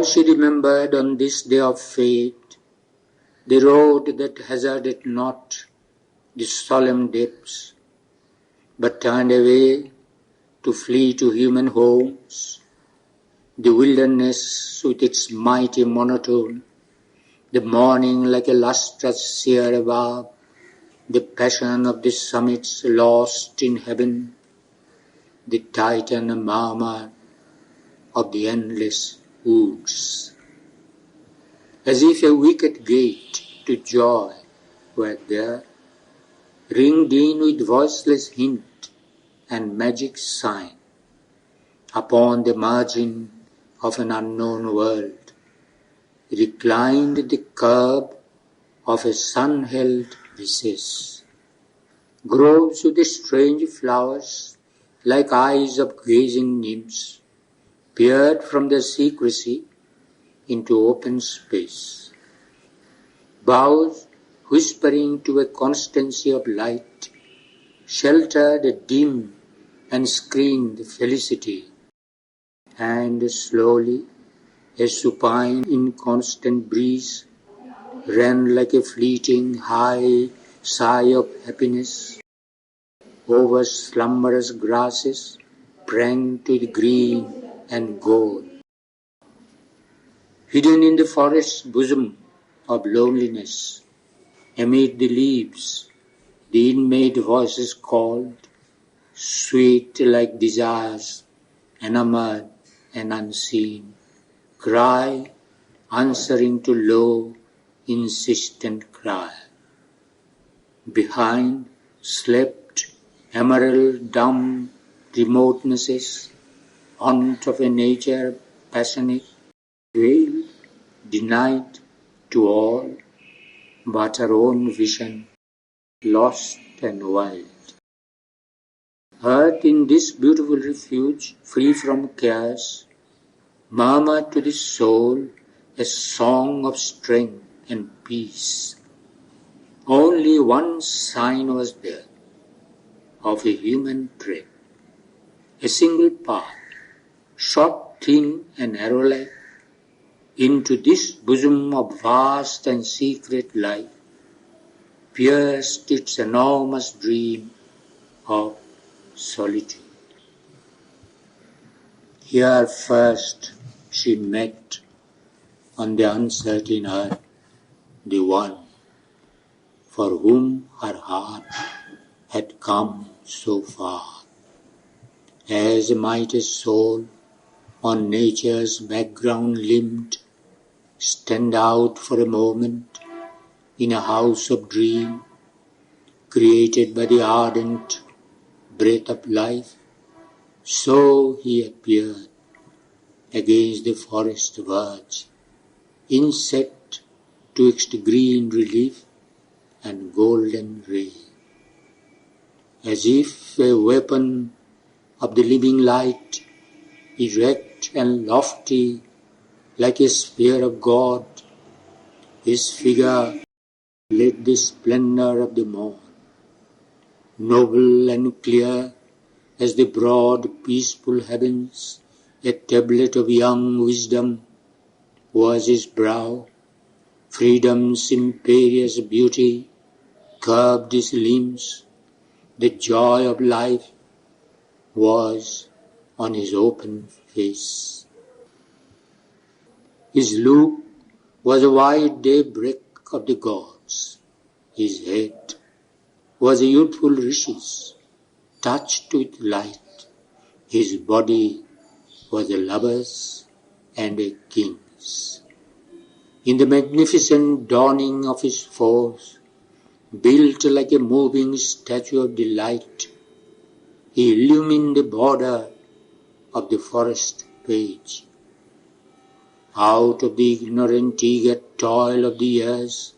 she remembered on this day of fate the road that hazarded not the solemn depths, but turned away to flee to human homes, the wilderness with its mighty monotone, the morning like a lustrous seer above, the passion of the summits lost in heaven, the titan murmur of the endless woods. As if a wicket gate to joy were there, ringed in with voiceless hint and magic sign, upon the margin of an unknown world, reclined the curb of a sun-held recess. Groves with strange flowers, like eyes of gazing nymphs, peered from their secrecy into open space. Boughs, whispering to a constancy of light, sheltered a dim and screened felicity, and slowly a supine inconstant breeze ran like a fleeting high sigh of happiness over slumberous grasses pranked with green and gold. Hidden in the forest's bosom of loneliness, amid the leaves, the inmate voices called, sweet like desires, enamored and unseen, cry answering to low, insistent cry. Behind slept emerald dumb remotenesses, haunt of a nature passionate, veiled, denied to all but her own vision, lost and wild. Earth in this beautiful refuge, free from cares, murmured to the soul a song of strength and peace. Only one sign was there of a human tread, a single path, shot thin and arrow-like, into this bosom of vast and secret life, pierced its enormous dream of solitude. Here first she met on the uncertain earth the one for whom her heart had come so far, as might a soul on nature's background limbed stand out for a moment in a house of dream created by the ardent breath of life. So he appeared against the forest verge, inset twixt green relief and golden ray, as if a weapon of the living light, erect and lofty like a spear of God. His figure led the splendor of the morn, noble and clear as the broad peaceful heavens. A tablet of young wisdom was his brow, freedom's imperious beauty curved his limbs, the joy of life was on his open face. His look was a wide daybreak of the gods. His head was a youthful rishi's, touched with light. His body was a lover's and a king's. In the magnificent dawning of his force, built like a moving statue of delight, he illumined the border of the forest page. Out of the ignorant eager toil of the years,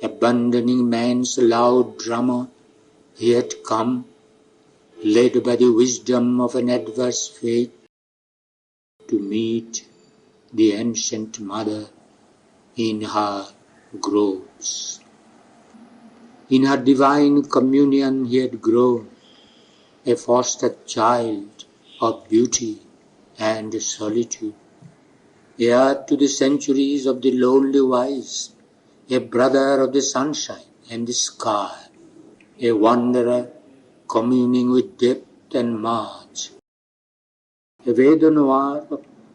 abandoning man's loud drummer, he had come, led by the wisdom of an adverse fate, to meet the ancient mother in her groves. In her divine communion he had grown, a foster child of beauty and solitude. heir to the centuries of the lonely wise, a brother of the sunshine and the sky, a wanderer communing with depth and marge, a Veda noir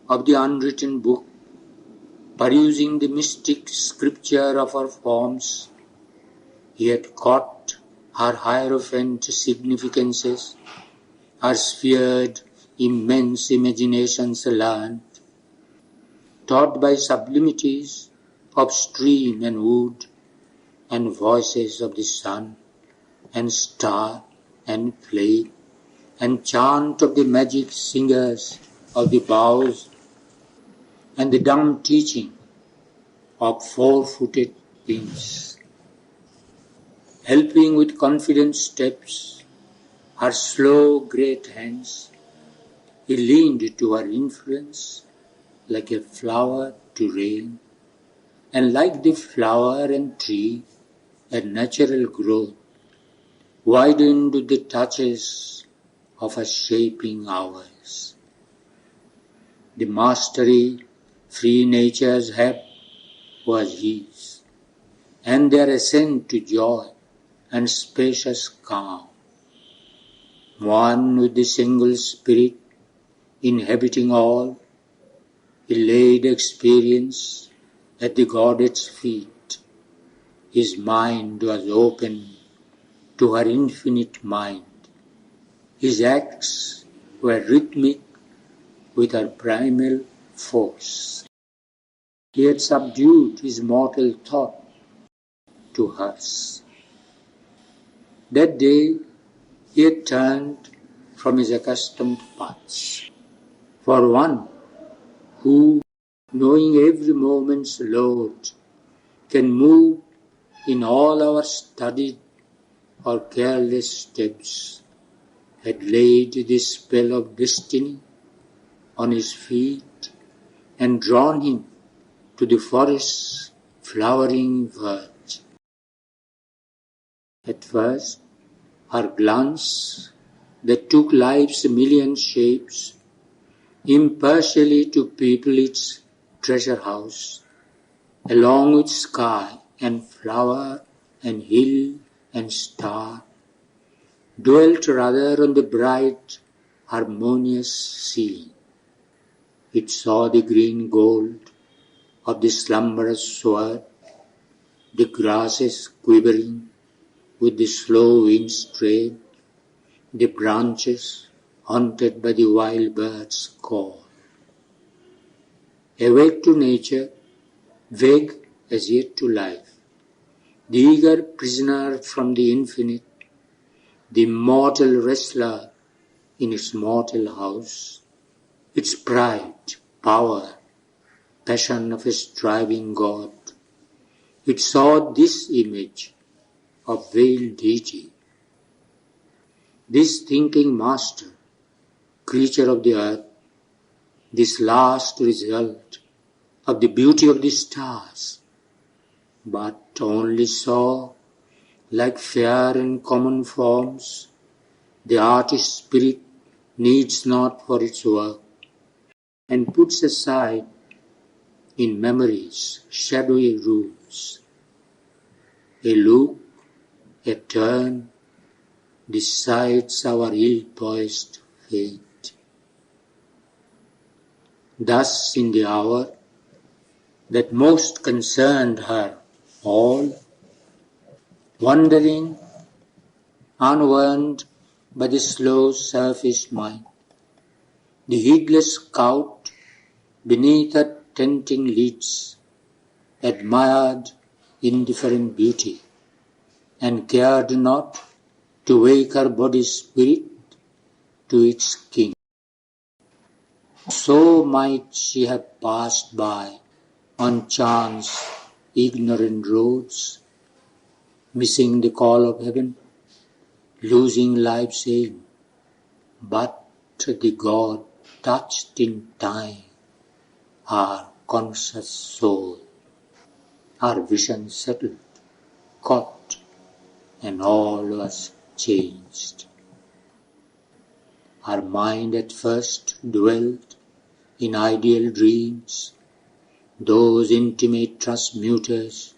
of the unwritten book, perusing the mystic scripture of her forms. He had caught her hierophant significances, her sphered immense imaginations learned, taught by sublimities of stream and wood, and voices of the sun, and star, and flame, and chant of the magic singers of the boughs, and the dumb teaching of four-footed beings. Helping with confident steps her slow great hands, he leaned to her influence like a flower to rain, and like the flower and tree, a natural growth, widened with the touches of her shaping hours. The mastery free natures had was his, and their ascent to joy and spacious calm. One with the single spirit inhabiting all, he laid experience at the goddess' feet. His mind was open to her infinite mind. His acts were rhythmic with her primal force. He had subdued his mortal thought to hers. That day he had turned from his accustomed paths. For one who, knowing every moment's load, can move in all our studied or careless steps, had laid the spell of destiny on his feet and drawn him to the forest's flowering verge. At first, her glance that took life's million shapes impartially to people its treasure house, along with sky and flower and hill and star, dwelt rather on the bright, harmonious scene. It saw the green gold of the slumberous sward, the grasses quivering with the slow wind's tread, the branches haunted by the wild bird's call. Awake to nature, vague as yet to life, the eager prisoner from the infinite, the immortal wrestler in its mortal house, its pride, power, passion of a striving God, it saw this image of veiled deity, this thinking master, creature of the earth, this last result of the beauty of the stars, but only saw, like fair and common forms, the artist's spirit needs not for its work, and puts aside in memory's shadowy rooms a look, a turn, decides our ill-poised fate. Thus in the hour that most concerned her all, wandering, unwarned by the slow surface mind, the heedless scout beneath her tempting lids admired indifferent beauty, and cared not to wake her body's spirit to its king. So might she have passed by on chance ignorant roads, missing the call of heaven, losing life's aim, but the God touched in time our conscious soul, our vision settled, caught, and all was changed. Our mind at first dwelt in ideal dreams, those intimate transmuters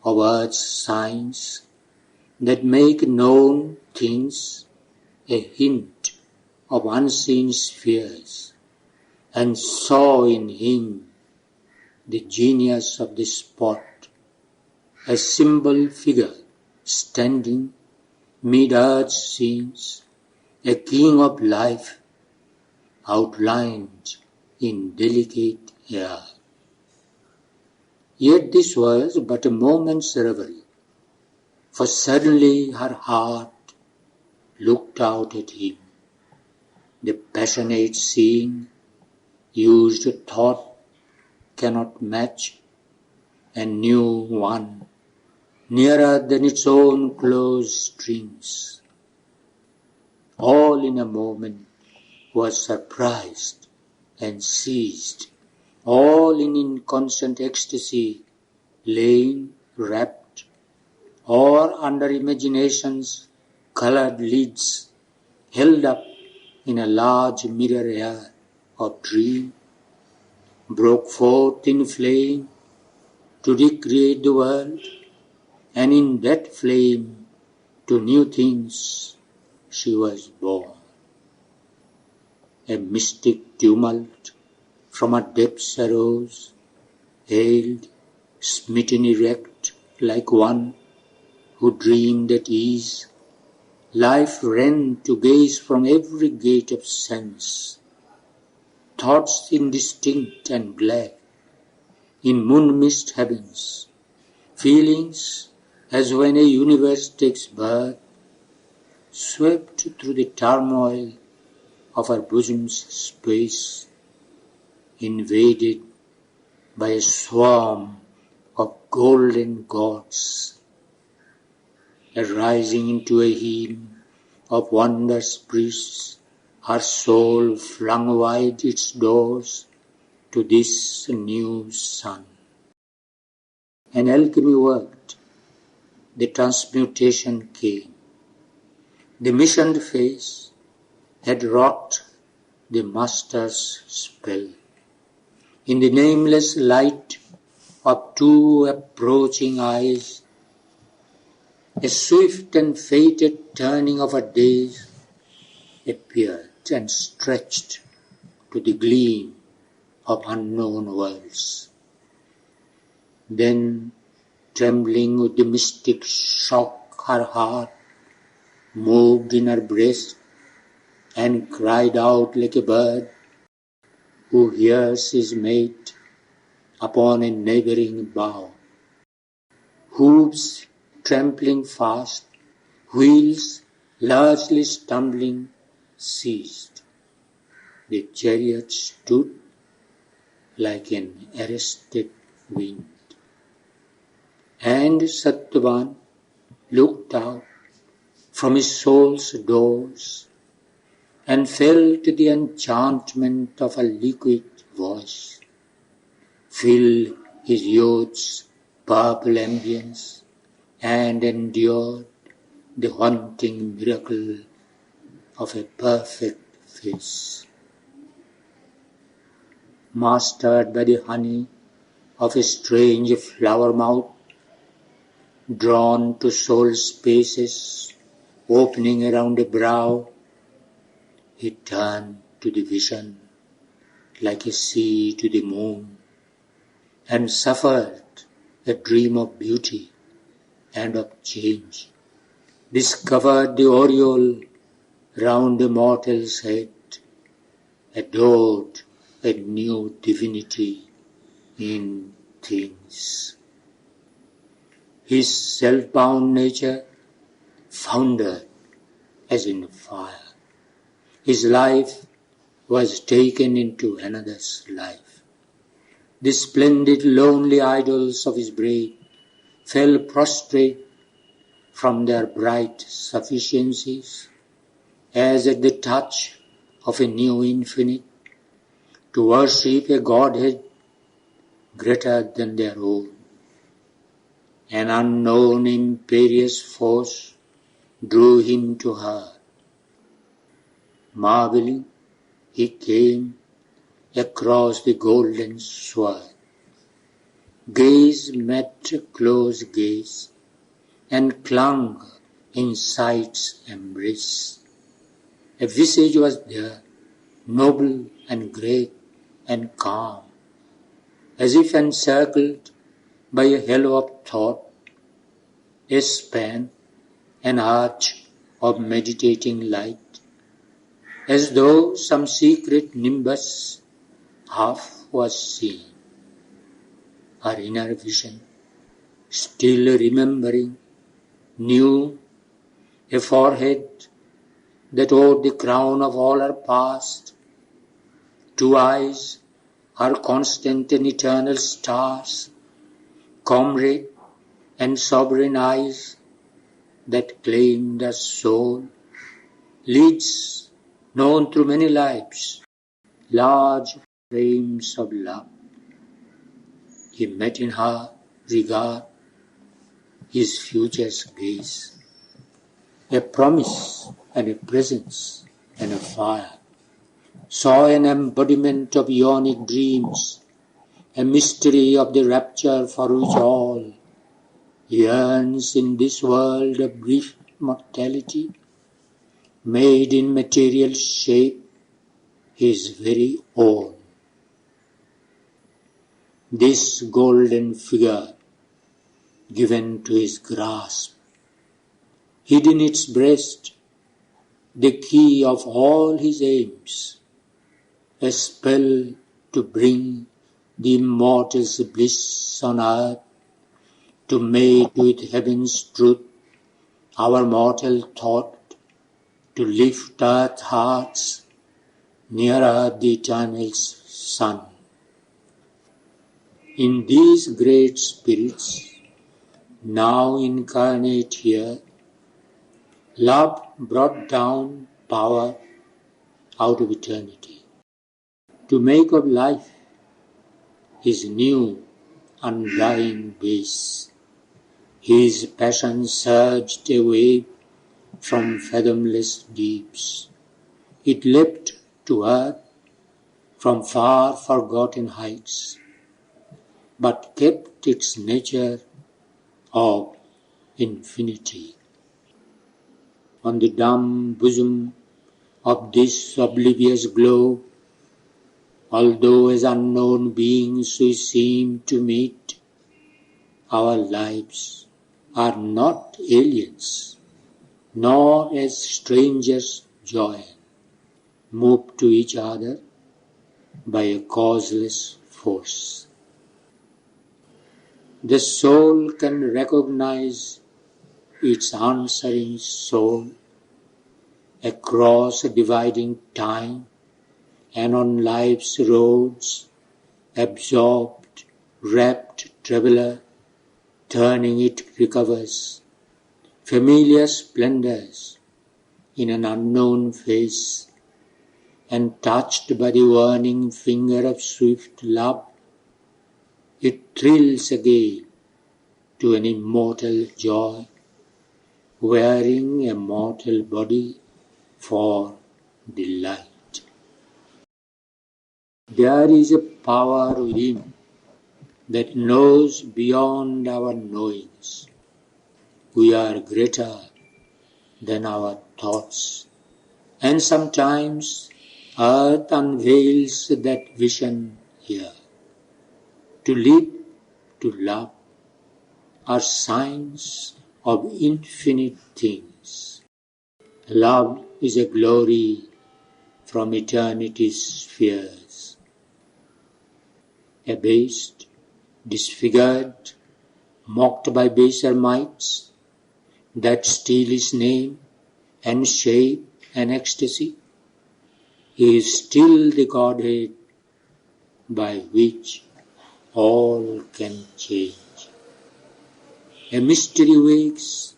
of earth's signs that make known things a hint of unseen spheres, and saw in him the genius of the spot, a symbol figure standing mid earth's scenes, a king of life outlined in delicate air. Yet this was but a moment's reverie, for suddenly her heart looked out at him. The passionate seeing used thought cannot match, and knew one nearer than its own close strings. All in a moment was surprised and seized, all in inconstant ecstasy, laying wrapped, or under imagination's coloured lids, held up in a large mirror air of dream, broke forth in flame to recreate the world, and in that flame to new things she was born. A mystic tumult from her depths arose, hailed, smitten erect like one who dreamed at ease. Life ran to gaze from every gate of sense, thoughts indistinct and glad, in moon-mist heavens, feelings as when a universe takes birth, swept through the turmoil of her bosom's space, invaded by a swarm of golden gods, arising into a hymn of wondrous priests. Her soul flung wide its doors to this new sun. An alchemy worked, the transmutation came. The missioned face had wrought the master's spell. In the nameless light of two approaching eyes, a swift and fated turning of her days appeared and stretched to the gleam of unknown worlds. Then, trembling with the mystic shock, her heart moved in her breast and cried out like a bird who hears his mate upon a neighboring bough. Hooves trampling fast, wheels largely stumbling, ceased. The chariot stood like an arrested wind. And Satyavan looked out from his soul's doors and felt the enchantment of a liquid voice fill his youth's purple ambience, and endured the haunting miracle of a perfect face. Mastered by the honey of a strange flower mouth, drawn to soul spaces opening around a brow, he turned to the vision like a sea to the moon, and suffered a dream of beauty and of change, discovered the aureole round a mortal's head, adored a new divinity in things. His self-bound nature foundered as in fire. His life was taken into another's life. The splendid lonely idols of his brain fell prostrate from their bright sufficiencies, as at the touch of a new infinite, to worship a Godhead greater than their own. An unknown imperious force drew him to her. Marveling, he came across the golden sward, Gaze met close gaze, and clung in sight's embrace. A visage was there, noble and great and calm, as if encircled by a halo of thought, a span, an arch of meditating light, as though some secret nimbus half was seen. Our inner vision, still remembering, knew a forehead that owed the crown of all her past, 2 eyes, her constant and eternal stars, comrade and sovereign eyes that claimed her soul, lids known through many lives, large frames of love. He met in her regard his future's gaze, a promise and a presence and a fire, saw an embodiment of ionic dreams, a mystery of the rapture for which all yearns in this world of brief mortality, made in material shape his very own. This golden figure given to his grasp, hid in its breast the key of all his aims, a spell to bring the immortal's bliss on earth, to mate with heaven's truth our mortal thought, to lift earth's hearts nearer the eternal sun. In these great spirits, now incarnate here, love brought down power out of eternity, to make of life his new undying base. His passion surged away from fathomless deeps. It leapt to earth from far forgotten heights, but kept its nature of infinity. On the dumb bosom of this oblivious globe, although as unknown beings we seem to meet, our lives are not aliens, nor as strangers join, moved to each other by a causeless force. The soul can recognize its answering soul across a dividing time and on life's roads, absorbed, rapt traveller, turning it recovers familiar splendours in an unknown face, and touched by the warning finger of swift love, it thrills again to an immortal joy, wearing a mortal body for delight. There is a power within that knows beyond our knowings. We are greater than our thoughts, and sometimes earth unveils that vision here. To live, to love, are signs of infinite things. Love is a glory from eternity's spheres. Abased, disfigured, mocked by baser mites, that steal his name and shape and ecstasy, he is still the Godhead by which all can change. A mystery wakes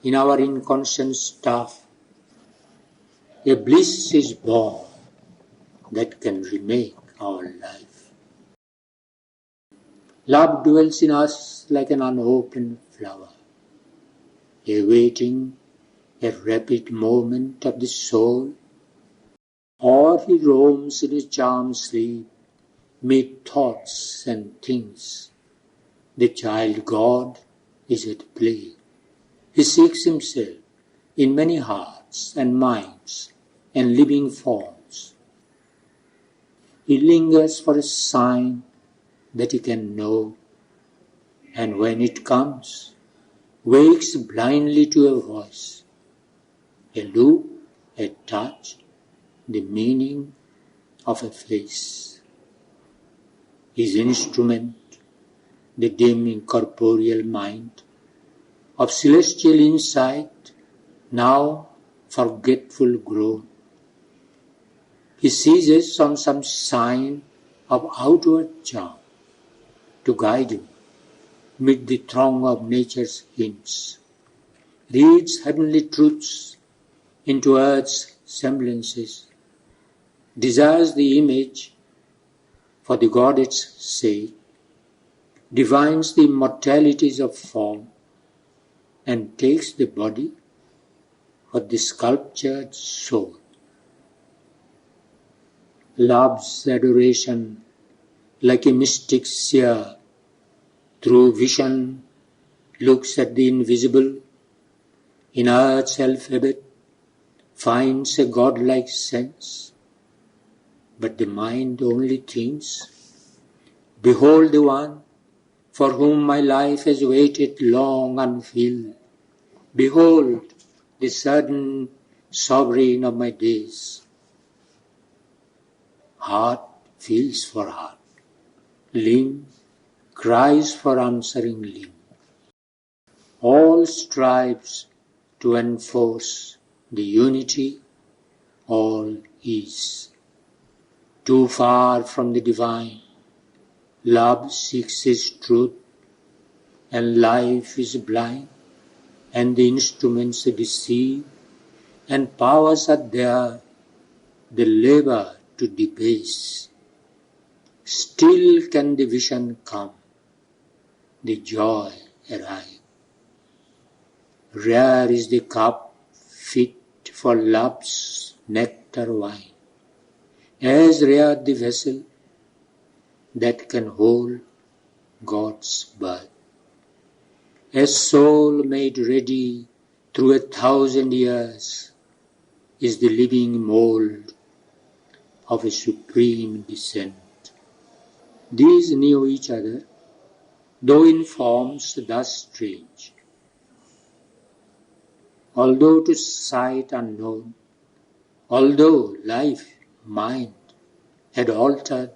in our inconscient stuff. A bliss is born that can remake our life. Love dwells in us like an unopened flower, awaiting a rapid moment of the soul, or he roams in his charmed sleep, mid thoughts and things, The child God is at play. He seeks himself in many hearts and minds and living forms. He lingers for a sign that he can know, and when it comes, wakes blindly to a voice, a look, a touch, the meaning of a face. His instrument, the dim incorporeal mind, of celestial insight, now forgetful grown. He seizes on some sign of outward charm to guide him mid the throng of nature's hints, reads heavenly truths into earth's semblances, desires the image for the goddess' sake, divines the immortalities of form, and takes the body for the sculptured soul. Love's adoration, like a mystic seer, through vision looks at the invisible, in earth's alphabet finds a godlike sense, but the mind only thinks, behold the one for whom my life has waited long unfilled. Behold the sudden sovereign of my days. Heart feels for heart, limb cries for answering limb. All strives to enforce the unity, all is. Too far from the divine, love seeks his truth, and life is blind, and the instruments deceive, and powers are there, the labor to debase. Still can the vision come, the joy arrive. Rare is the cup fit for love's nectar wine, as rare the vessel that can hold God's birth. A soul made ready through 1,000 years is the living mould of a supreme descent. These knew each other, though in forms thus strange. Although to sight unknown, although life, mind, had altered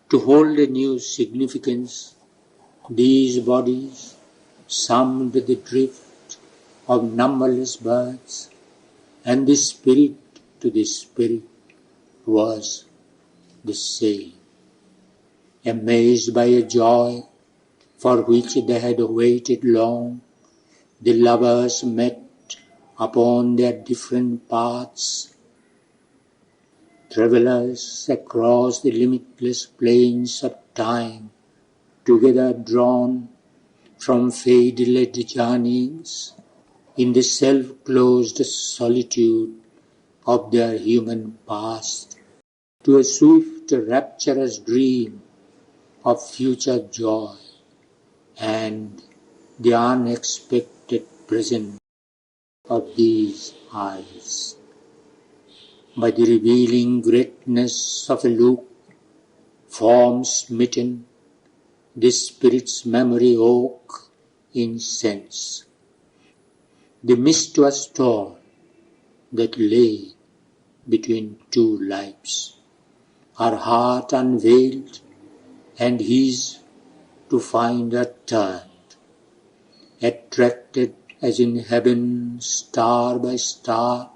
to hold a new significance, these bodies summed the drift of numberless birds, and the spirit to the spirit was the same. Amazed by a joy for which they had waited long, the lovers met upon their different paths, travelers across the limitless plains of time, together drawn from fate-led journeyings in the self-closed solitude of their human past, to a swift rapturous dream of future joy and the unexpected present of these eyes. By the revealing greatness of a look, form smitten, the spirit's memory woke in sense. The mist was torn that lay between two lives, her heart unveiled, and his to find her turned, attracted as in heaven star by star.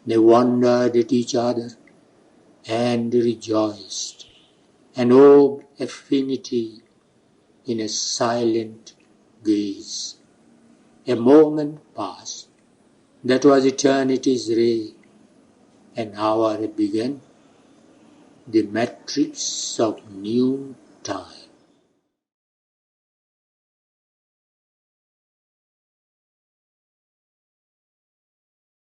They wondered at each other and rejoiced, and orbed affinity in a silent gaze. A moment passed, that was eternity's ray, an hour began, the matrix of new time.